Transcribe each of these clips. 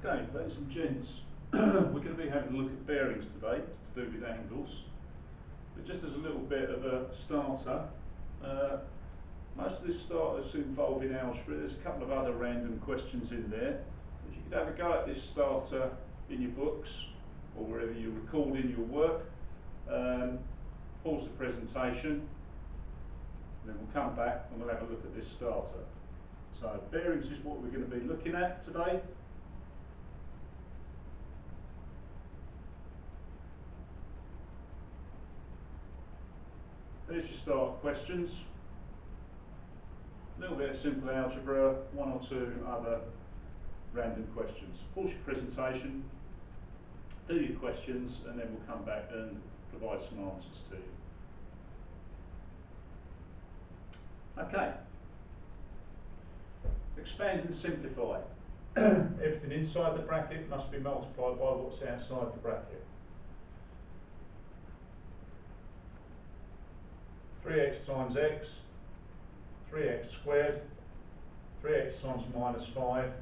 Okay, ladies and gents, we're going to be having a look at bearings today to do with angles. But just as a little bit of a starter, most of this starter's involved in algebra. There's a couple of other random questions in there. If you could have a go at this starter in your books or wherever you're recording your work, pause the presentation, and then we'll come back and we'll have a look at this starter. So bearings is what we're going to be looking at today. There's your start questions. A little bit of simple algebra, one or two other random questions. Pause your presentation, do your questions, and then we'll come back and provide some answers to you. Okay. Expand and simplify. Everything inside the bracket must be multiplied by what's outside the bracket. 3x times x, 3x squared, 3x times minus 5,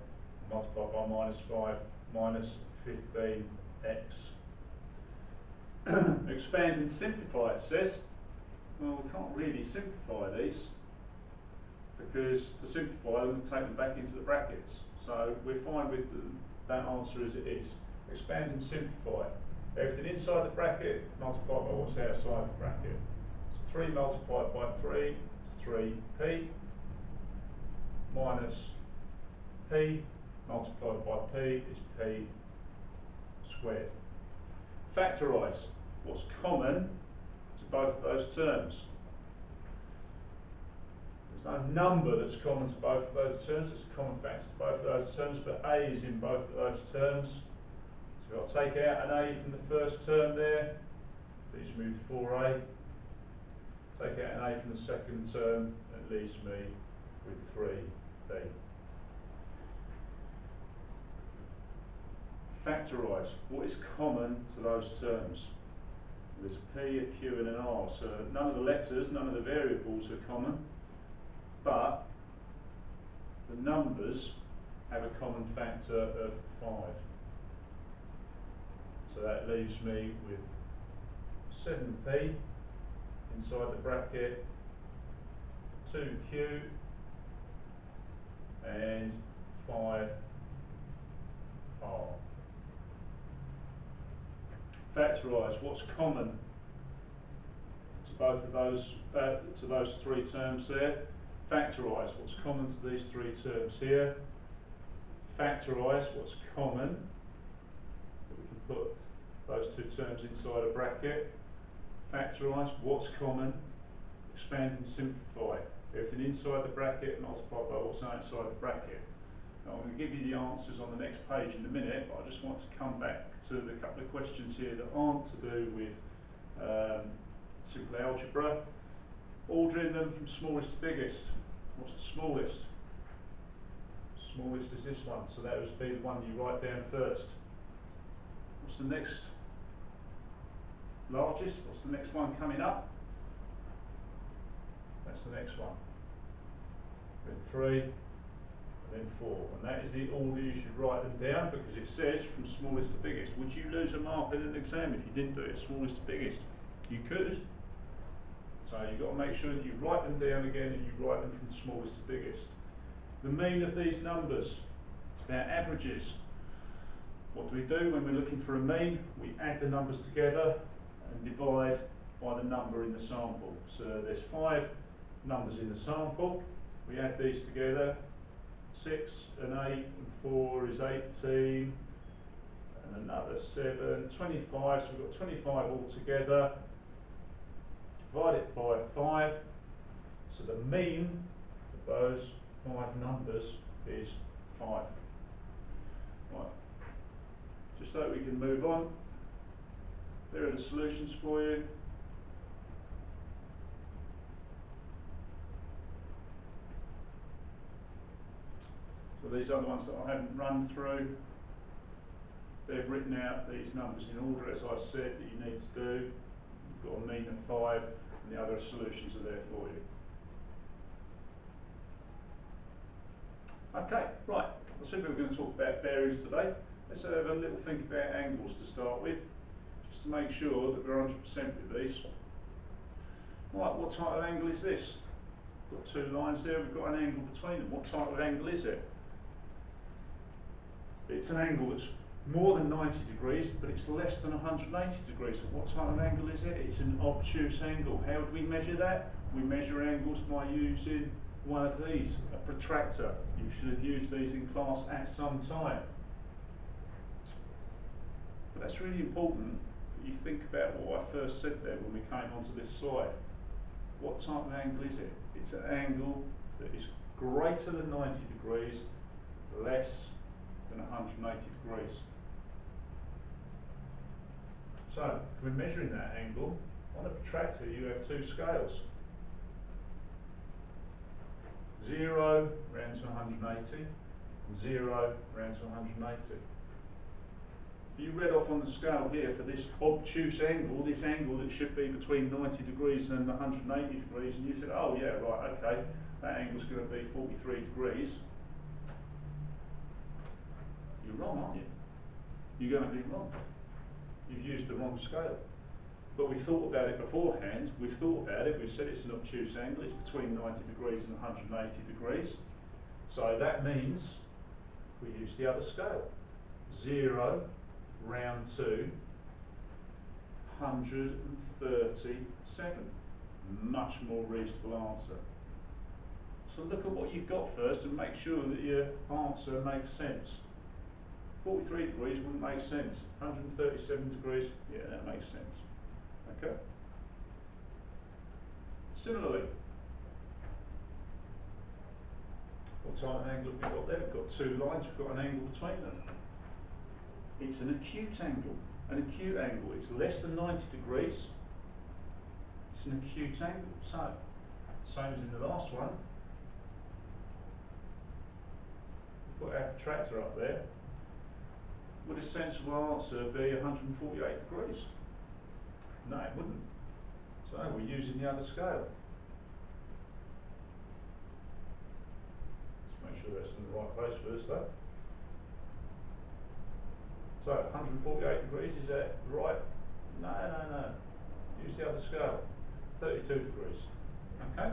multiplied by minus 5, minus 15x. Expand and simplify, it says. Well, we can't really simplify these, because to simplify them, we take them back into the brackets. So we're fine with that answer as it is. Expand and simplify. Everything inside the bracket multiplied by what's outside the bracket. So 3 multiplied by 3 is 3p, minus p multiplied by p is p squared. Factorise what's common to both of those terms. There's no number that's common to both of those terms. There's a common factor to both of those terms, but a is in both of those terms. So I'll take out an a from the first term there. Leaves me with 4a. Take out an a from the second term, and it leaves me with 3b. Factorise what is common to those terms. There's a p, a q and an r. So none of the letters, none of the variables are common, but the numbers have a common factor of 5. So that leaves me with 7p inside the bracket, 2q and 5r. Factorise what's common to both of those, to those three terms there. Factorise what's common to these three terms here. Factorise what's common. We can put those two terms inside a bracket. Factorise what's common. Expand and simplify. Everything inside the bracket multiplied by what's outside the bracket. Now I'm going to give you the answers on the next page in a minute, but I just want to come back to the couple of questions here that aren't to do with simple algebra. Ordering them from smallest to biggest. What's the smallest? Smallest is this one, so that would be the one you write down first. What's the next largest? What's the next one coming up? That's the next one. Then 3, and then 4. And that is the order you should write them down, because it says from smallest to biggest. Would you lose a mark in an exam if you didn't do it smallest to biggest? You could. So you've got to make sure that you write them down again and you write them from smallest to biggest. The mean of these numbers, it's about averages. What do we do when we're looking for a mean? We add the numbers together and divide by the number in the sample. So there's 5 numbers in the sample. We add these together. 6 and 8 and 4 is 18. And another 7, 25. So we've got 25 altogether. Divide it by 5, so the mean of those 5 numbers is 5. Right, just so we can move on, there are the solutions for you. So these are the ones that I haven't run through. They've written out these numbers in order, as I said, that you need to do. You've got a mean of 5. And the other solutions are there for you. Okay, right. I said we were going to talk about bearings today. Let's have a little think about angles to start with, just to make sure that we're 100% with these. Right, what type of angle is this? Got two lines there, we've got an angle between them. What type of angle is it? It's an angle that's more than 90 degrees, but it's less than 180 degrees. So what type of angle is it? It's an obtuse angle. How do we measure that? We measure angles by using one of these, a protractor. You should have used these in class at some time. But that's really important that you think about what I first said there when we came onto this slide. What type of angle is it? It's an angle that is greater than 90 degrees, less than 180 degrees. So, when measuring that angle, on a protractor you have two scales. 0 round to 180, and 0 round to 180. You read off on the scale here for this obtuse angle, this angle that should be between 90 degrees and 180 degrees, and you said, oh yeah, right, okay, that angle's going to be 43 degrees. You're wrong, aren't you? You're going to be wrong. You've used the wrong scale. But we thought about it beforehand, we've thought about it, we've said it's an obtuse angle, it's between 90 degrees and 180 degrees. So that means we use the other scale. 0 round to 137. Much more reasonable answer. So look at what you've got first and make sure that your answer makes sense. 43 degrees wouldn't make sense. 137 degrees, yeah, that makes sense. Okay? Similarly, what type of angle have we got there? We've got two lines, we've got an angle between them. It's an acute angle. An acute angle, it's less than 90 degrees. It's an acute angle. So, same as in the last one. Put our protractor up there. Would a sensible answer be 148 degrees? No, it wouldn't. So we're using the other scale. Let's make sure that's in the right place first though. So 148 degrees, is that right? No, no, no. Use the other scale. 32 degrees. Okay?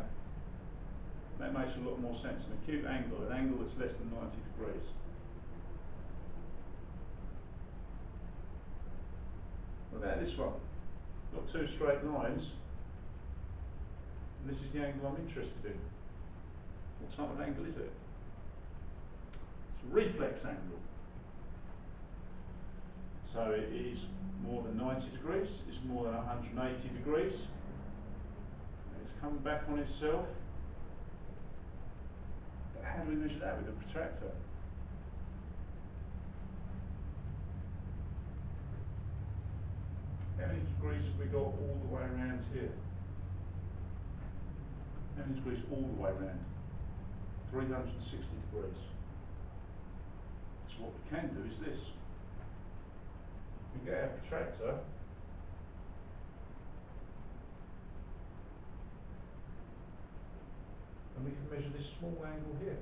That makes a lot more sense. An acute angle, an angle that's less than 90 degrees. What about this one? Got two straight lines, and this is the angle I'm interested in. What type of angle is it? It's a reflex angle. So it is more than 90 degrees, it's more than 180 degrees, and it's coming back on itself. But how do we measure that with a protractor? How many degrees have we got all the way around here? How many degrees all the way around? 360 degrees. So what we can do is this. We get our protractor and we can measure this small angle here.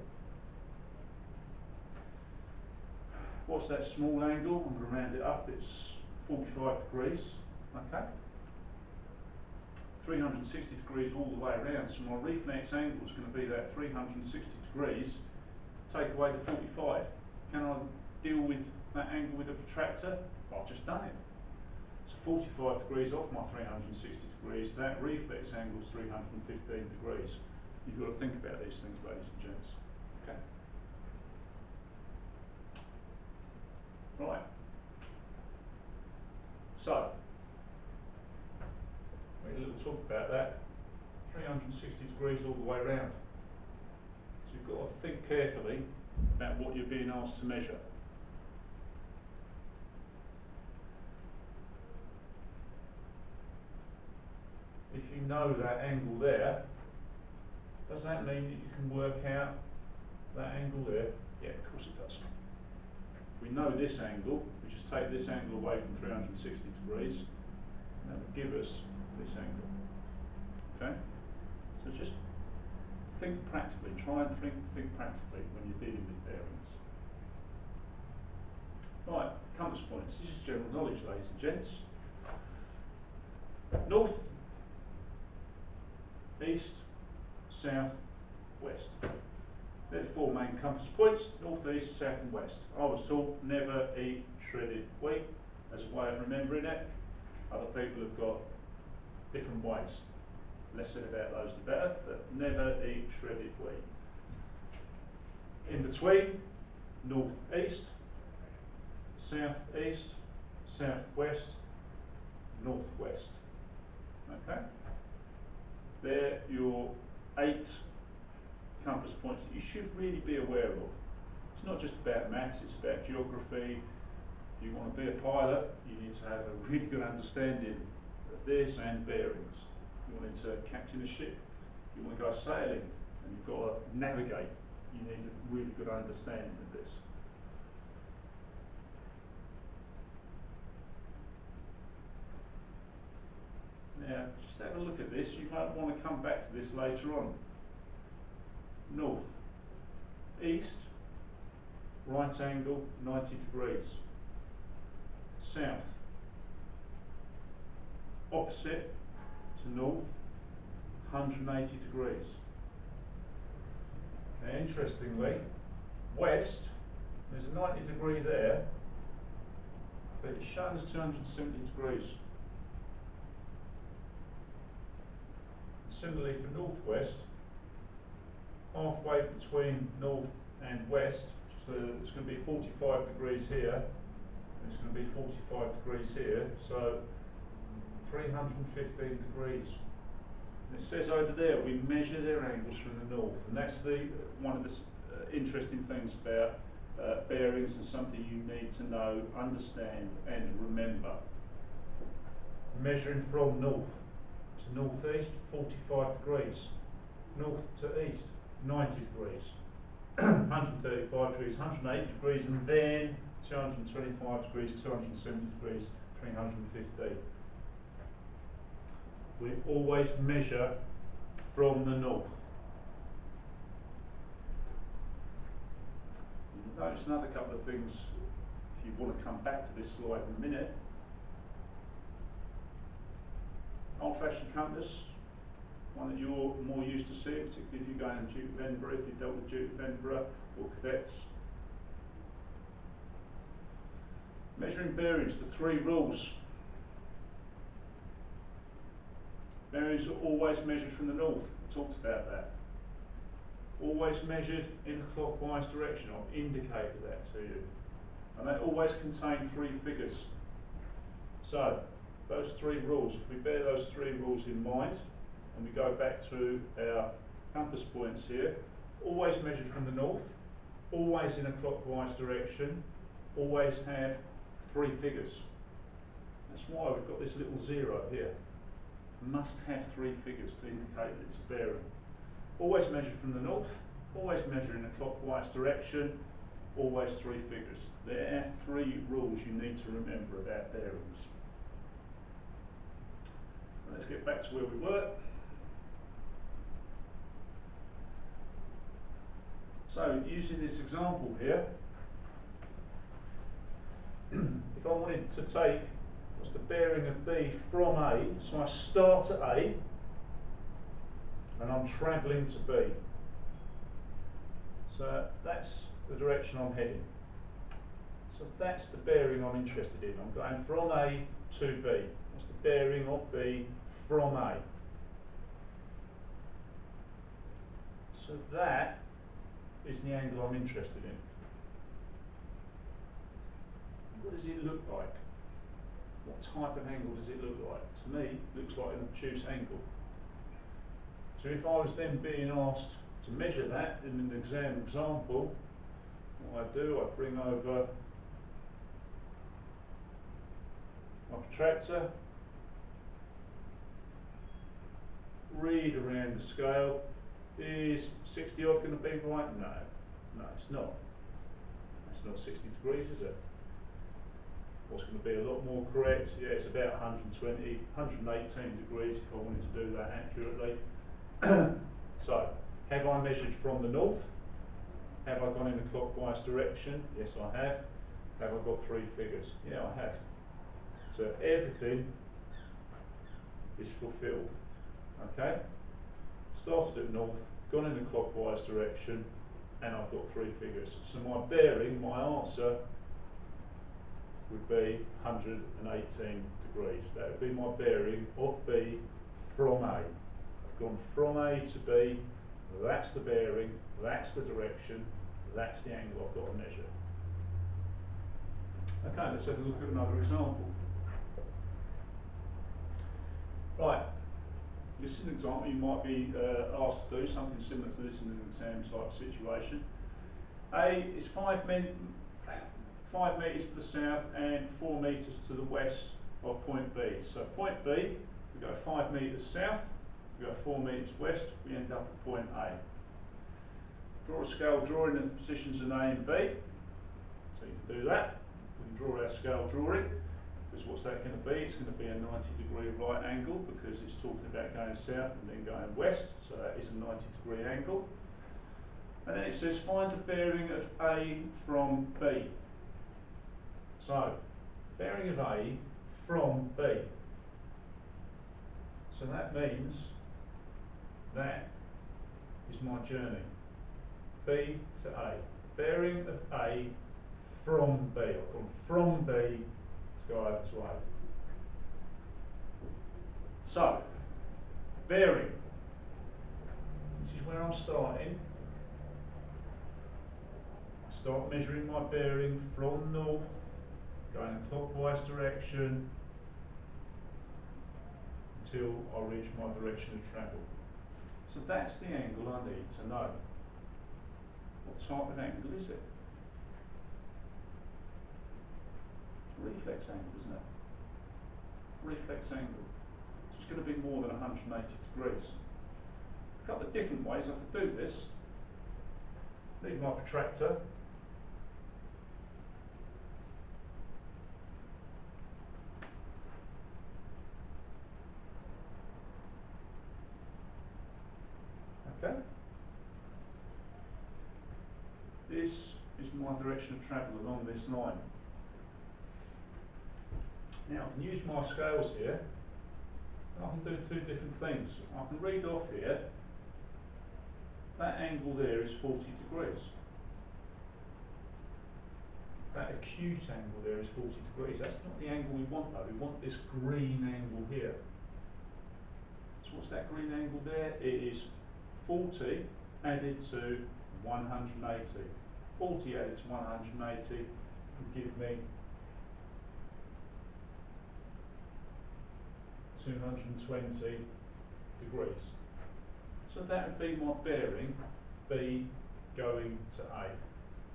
What's that small angle? I'm going to round it up, it's 45 degrees. Okay? 360 degrees all the way around, so my reflex angle is going to be that 360 degrees, take away the 45. Can I deal with that angle with a protractor? I've just done it. So 45 degrees off my 360 degrees, that reflex angle is 315 degrees. You've got to think about these things, ladies and gents. Okay? Right. So, we had a little talk about that. 360 degrees all the way around. So you've got to think carefully about what you're being asked to measure. If you know that angle there, does that mean that you can work out that angle there? Yeah, of course it does. We know this angle, we just take this angle away from 360 degrees, and that will give us this angle. Okay? So just think practically, try and think practically when you're dealing with bearings. Right, compass points. This is general knowledge, ladies and gents. North, east, south, west. They're the four main compass points: north, east, south and west. I was taught never eat shredded wheat as a way of remembering it. Other people have got different ways. Less said about those the better, but never eat shredded wheat. In between, north, east, south, east, south, west, north, west. Okay? They're your 8 compass points that you should really be aware of. It's not just about maths, it's about geography. If you want to be a pilot, you need to have a really good understanding of this and bearings. If you wanted to captain a ship, if you want to go sailing and you've got to navigate, you need a really good understanding of this. Now, just have a look at this. You might want to come back to this later on. North, east, right angle, 90 degrees. South, opposite to north, 180 degrees. Now, interestingly, west, there's a 90 degree there, but it's shown as 270 degrees. Similarly for northwest, halfway between north and west, so it's going to be 45 degrees here, and it's going to be 45 degrees here, so 315 degrees. And it says over there, we measure their angles from the north, and that's one of the interesting things about bearings, and something you need to know, understand and remember. Measuring from north to northeast, 45 degrees. North to east, 90 degrees. 135 degrees, 180 degrees, and then 225 degrees, 270 degrees, 350. We always measure from the north. You'll notice another couple of things if you want to come back to this slide in a minute. Old-fashioned compass, one that you're more used to seeing, particularly if you're going to Duke of Edinburgh, if you've dealt with Duke of Edinburgh or cadets. Measuring bearings, the 3 rules. Bearings are always measured from the north. I talked about that. Always measured in a clockwise direction. I've indicated that to you. And they always contain 3 figures. So, those 3 rules, if we bear those 3 rules in mind, and we go back to our compass points here, always measured from the north, always in a clockwise direction, always have 3 figures. That's why we've got this little 0 here. Must have 3 figures to indicate that it's a bearing. Always measured from the north, always measure in a clockwise direction, always 3 figures. There are 3 rules you need to remember about bearings. Let's get back to where we were. So, using this example here, if I wanted to take what's the bearing of B from A, so I start at A and I'm travelling to B. So that's the direction I'm heading. So that's the bearing I'm interested in. I'm going from A to B. That's the bearing of B from A. So that is the angle I'm interested in. What does it look like? What type of angle does it look like? To me, it looks like an obtuse angle. So if I was then being asked to measure that in an exam example, what I do, I bring over my protractor, read around the scale. Is 60 odd going to be right? No, no, it's not. It's not 60 degrees, is it? What's going to be a lot more correct? Yeah, it's about 120, 118 degrees if I wanted to do that accurately. So, have I measured from the north? Have I gone in a clockwise direction? Yes, I have. Have I got three figures? Yeah, I have. So everything is fulfilled. Okay? Started at north, gone in the clockwise direction, and I've got three figures. So my bearing, my answer, would be 118 degrees. That would be my bearing of B from A. I've gone from A to B, that's the bearing, that's the direction, that's the angle I've got to measure. Okay, let's have a look at another example. Right, this is an example you might be asked to do, something similar to this in an exam type situation. A is 5 metres to the south and 4 metres to the west of point B. So point B, we go 5 metres south, we go 4 metres west, we end up at point A. Draw a scale drawing the positions in A and B. So you can do that. We can draw our scale drawing, because what's that going to be? It's going to be a 90-degree right angle, because it's talking about going south and then going west, so that is a 90-degree angle. And then it says find the bearing of A from B. So, bearing of A from B. So that means that is my journey. B to A. Bearing of A from B. I've gone from B to go over to A. So, bearing. This is where I'm starting. I start measuring my bearing from north, going in clockwise direction until I reach my direction of travel. So that's the angle I need to know. What type of angle is it? Reflex angle, isn't it? Reflex angle. So it's going to be more than 180 degrees. A couple of different ways I could do this. Need my protractor. Okay. This is my direction of travel along this line. Now I can use my scales here, and I can do two different things. I can read off here, that angle there is 40 degrees. That acute angle there is 40 degrees. That's not the angle we want though, we want this green angle here. So what's that green angle there? It is 40 added to 180. 40 added to 180 would give me 220 degrees. So that would be my bearing, B going to A.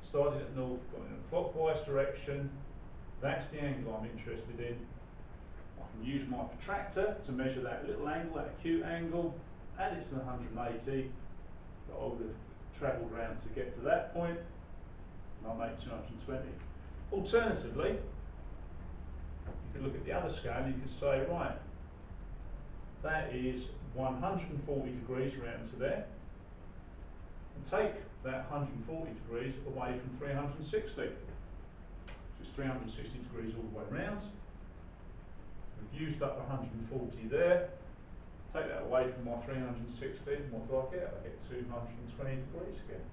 Started at north, going in a clockwise direction, that's the angle I'm interested in. I can use my protractor to measure that little angle, that acute angle, add it to the 180 that I would have travelled round to get to that point, and I'll make 220. Alternatively, you could look at the other scale and you could say, right, that is 140 degrees round to there, and take that 140 degrees away from 360. So it's 360 degrees all the way round. We've used up 140 there. Take that away from my 360, what do I get? I get 220 degrees again.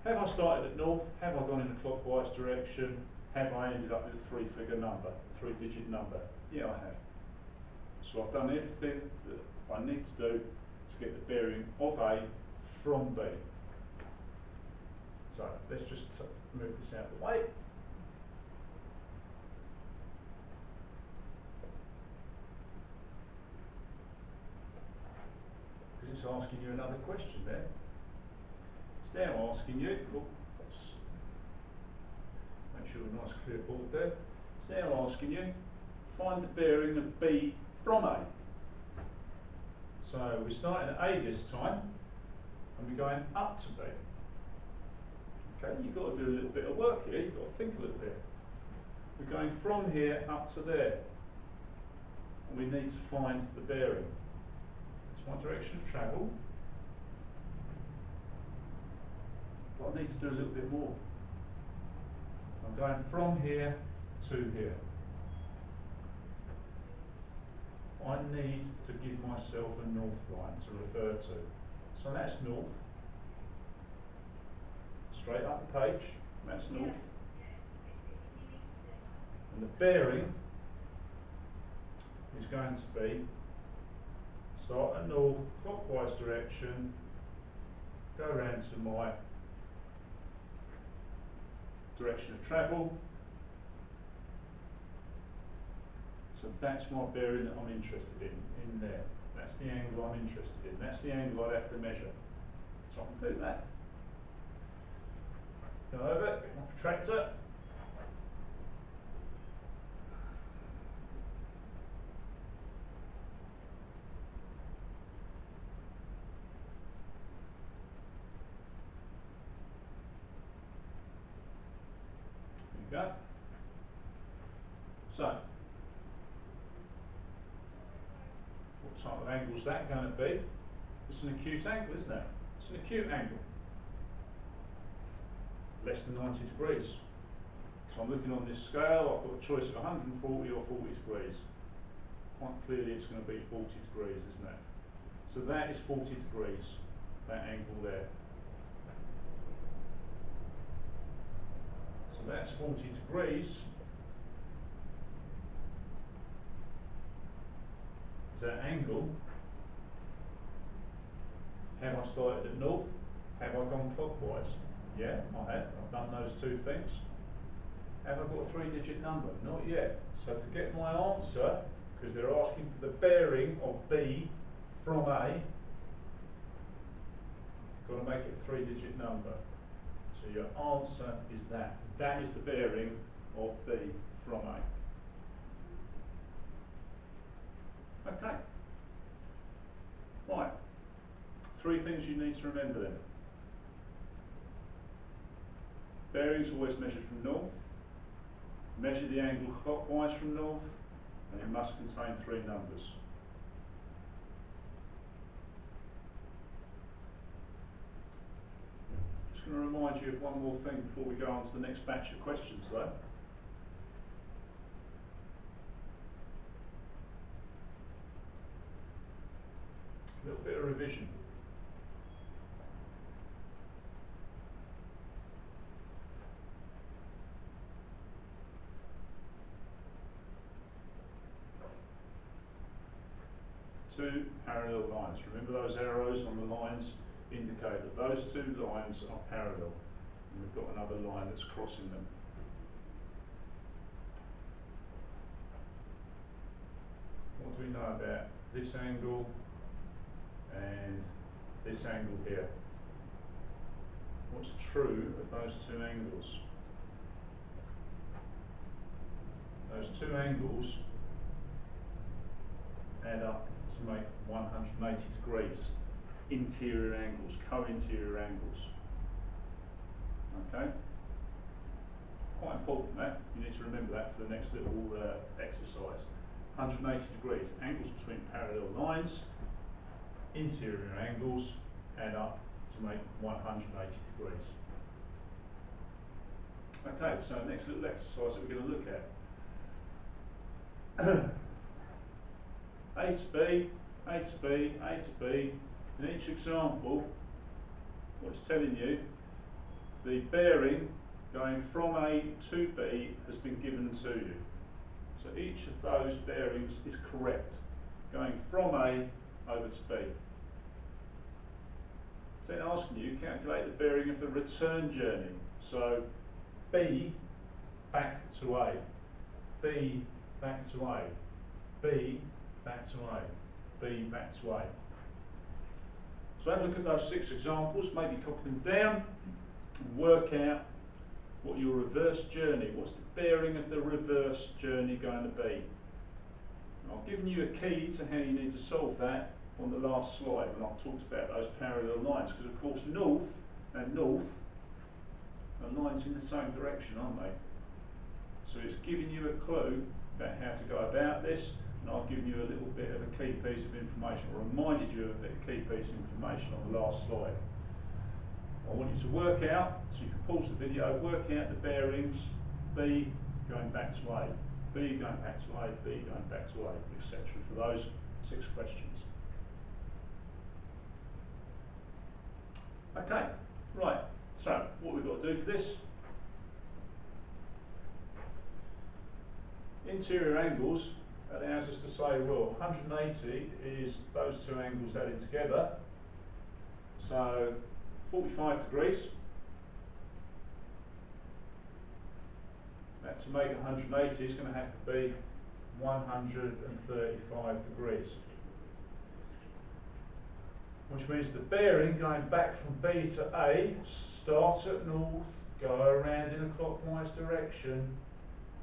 Have I started at north? Have I gone in a clockwise direction? Have I ended up with a three-figure number, a three-digit number? Yeah, I have. So I've done everything that I need to do to get the bearing of A from B. So let's just move this out of the way. Because it's asking you another question there. It's now asking you, oops, make sure a nice clear board there. It's now asking you, find the bearing of B from A. So we're starting at A this time, and we're going up to B. Okay, you've got to do a little bit of work here, you've got to think a little bit. We're going from here up to there, and we need to find the bearing. It's my direction of travel, but I need to do a little bit more. I'm going from here to here. I need to give myself a north line to refer to. So that's north. Straight up the page, that's north. And the bearing is going to be start at north, clockwise direction, go around to my direction of travel. So that's my bearing that I'm interested in there. That's the angle I'm interested in. That's the angle I'd have to measure. So I can do that. Go over, get my protractor. There you go. So, what type of angle is that going to be? It's an acute angle, isn't it? It's an acute angle. Less than 90 degrees. So I'm looking on this scale, I've got a choice of 140 or 40 degrees. Quite clearly it's going to be 40 degrees, isn't it? So that is 40 degrees, that angle there. So that's 40 degrees. That angle. Have I started at north? Have I gone clockwise? Yeah, I have. I've done those two things. Have I got a 3-digit number? Not yet. So to get my answer, because they're asking for the bearing of B from A, got to make it a 3-digit number. So your answer is that. That is the bearing of B from A. Okay. Right. 3 things you need to remember then. Bearings always measured from north. Measure the angle clockwise from north, and it must contain 3 numbers. Just going to remind you of one more thing before we go on to the next batch of questions though. A little bit of revision. Two parallel lines. Remember those arrows on the lines indicate that those 2 lines are parallel. And we've got another line that's crossing them. What do we know about this angle and this angle here? What's true of those 2 angles? Those 2 angles add up to make 180 degrees. Interior angles, co-interior angles. Okay? Quite important that. You need to remember that for the next little exercise. 180 degrees. Angles between parallel lines, interior angles add up to make 180 degrees. Okay, so next little exercise that we're going to look at. A to B, A to B, A to B. In each example, what it's telling you, the bearing going from A to B has been given to you. So each of those bearings is correct, going from A over to B. It's then asking you to calculate the bearing of the return journey. So B back to A, B back to A, B back to A, B back to A. So have a look at those 6 examples, maybe copy them down and work out what your reverse journey, what's the bearing of the reverse journey going to be. And I've given you a key to how you need to solve that on the last slide when I've talked about those parallel lines, because of course north and north are lines in the same direction, aren't they? So it's giving you a clue about how to go about this, and I've given you a little bit of a key piece of information, or reminded you of a key piece of information on the last slide. I want you to work out, so you can pause the video, work out the bearings B going back to A, B going back to A, B going back to A, etc. for those 6 questions. Okay, right, so what we've got to do for this, interior angles allows us to say, well, 180 is those 2 angles added together, so 45 degrees. Now to make 180 is going to have to be 135 degrees. Which means the bearing going back from B to A, start at north, go around in a clockwise direction,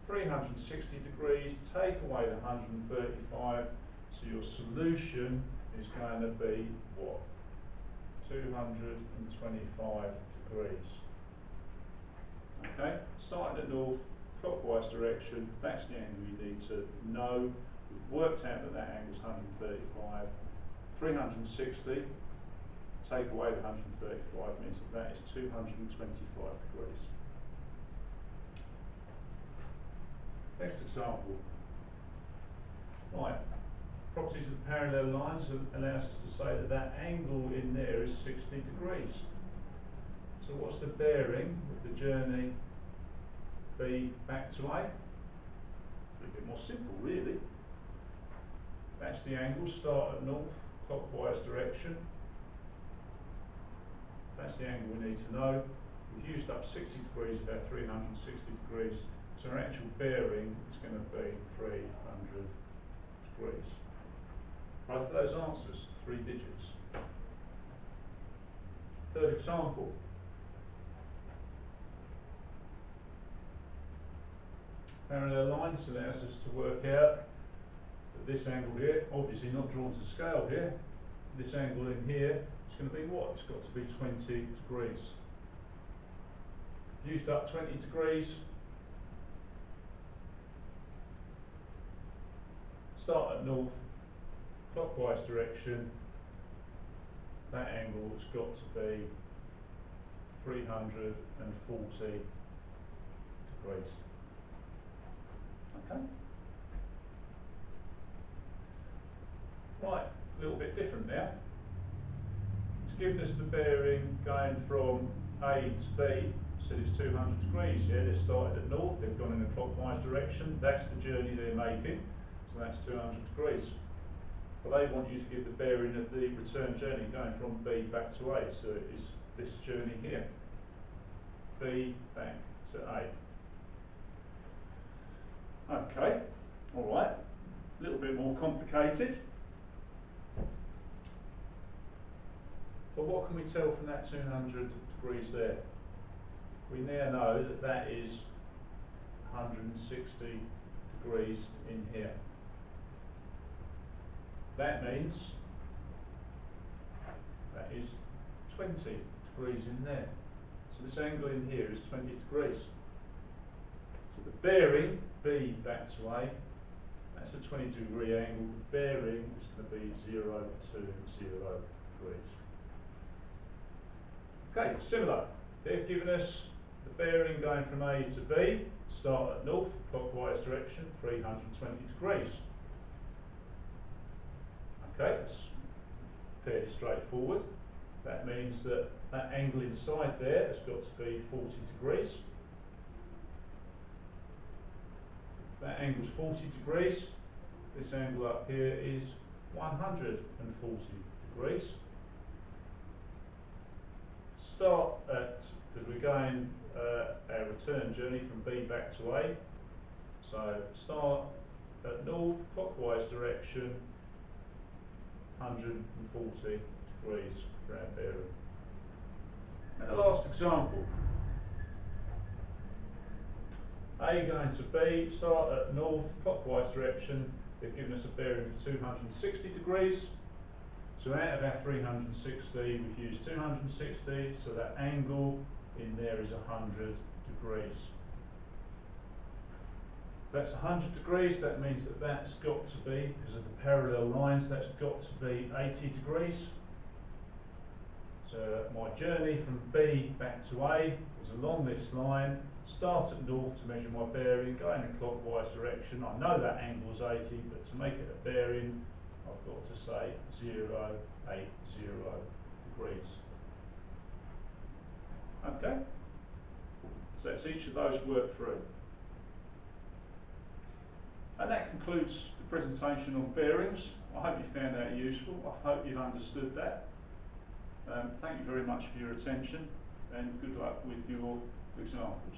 360 degrees, take away the 135, so your solution is going to be what? 225 degrees. Okay, starting at north, clockwise direction, that's the angle you need to know. We've worked out that that angle is 135. 360, take away the 135 means that is 225 degrees. Next example. Right, properties of parallel lines allows us to say that that angle in there is 60 degrees. So what's the bearing with the journey B back to A? A bit more simple really. That's the angle, start at north, clockwise direction. That's the angle we need to know. We've used up 60 degrees of our 360 degrees, so our actual bearing is going to be 300 degrees. Both of those answers, 3 digits. Third example. Parallel lines allows us to work out that this angle here, obviously not drawn to scale here, this angle in here is going to be what? It's got to be 20 degrees. Used up 20 degrees. Start at north, clockwise direction. That angle has got to be 340 degrees. Okay. Right, a little bit different now. It's given us the bearing going from A to B, so it's 200 degrees. Yeah, they started at north, they've gone in a clockwise direction. That's the journey they're making, so that's 200 degrees. But they want you to give the bearing of the return journey going from B back to A, so it is this journey here. B back to A. Okay, all right, a little bit more complicated. But what can we tell from that 200 degrees there? We now know that that is 160 degrees in here. That means that is 20 degrees in there. So this angle in here is 20 degrees. So the bearing, B back to A, that's a 20 degree angle. The bearing is going to be 0 to 0 degrees. Okay, similar. They've given us the bearing going from A to B, start at north, clockwise direction, 320 degrees. Okay, that's fairly straightforward. That means that that angle inside there has got to be 40 degrees. That angle is 40 degrees. This angle up here is 140 degrees. Start at, because we're going our return journey from B back to A. So start at north, clockwise direction, 140 degrees for our bearing. And the last example. A going to B, start at north, clockwise direction. They've given us a bearing of 260 degrees. So out of our 360, we've used 260, so that angle in there is 100 degrees. That's 100 degrees, that means that that's got to be, because of the parallel lines, that's got to be 80 degrees. So my journey from B back to A is along this line, start at north to measure my bearing, go in a clockwise direction. I know that angle's 80, but to make it a bearing, I've got to say 080 degrees. Okay? So let's each of those work through. And that concludes the presentation on bearings. I hope you found that useful. I hope you've understood that. Thank you very much for your attention, and good luck with your examples.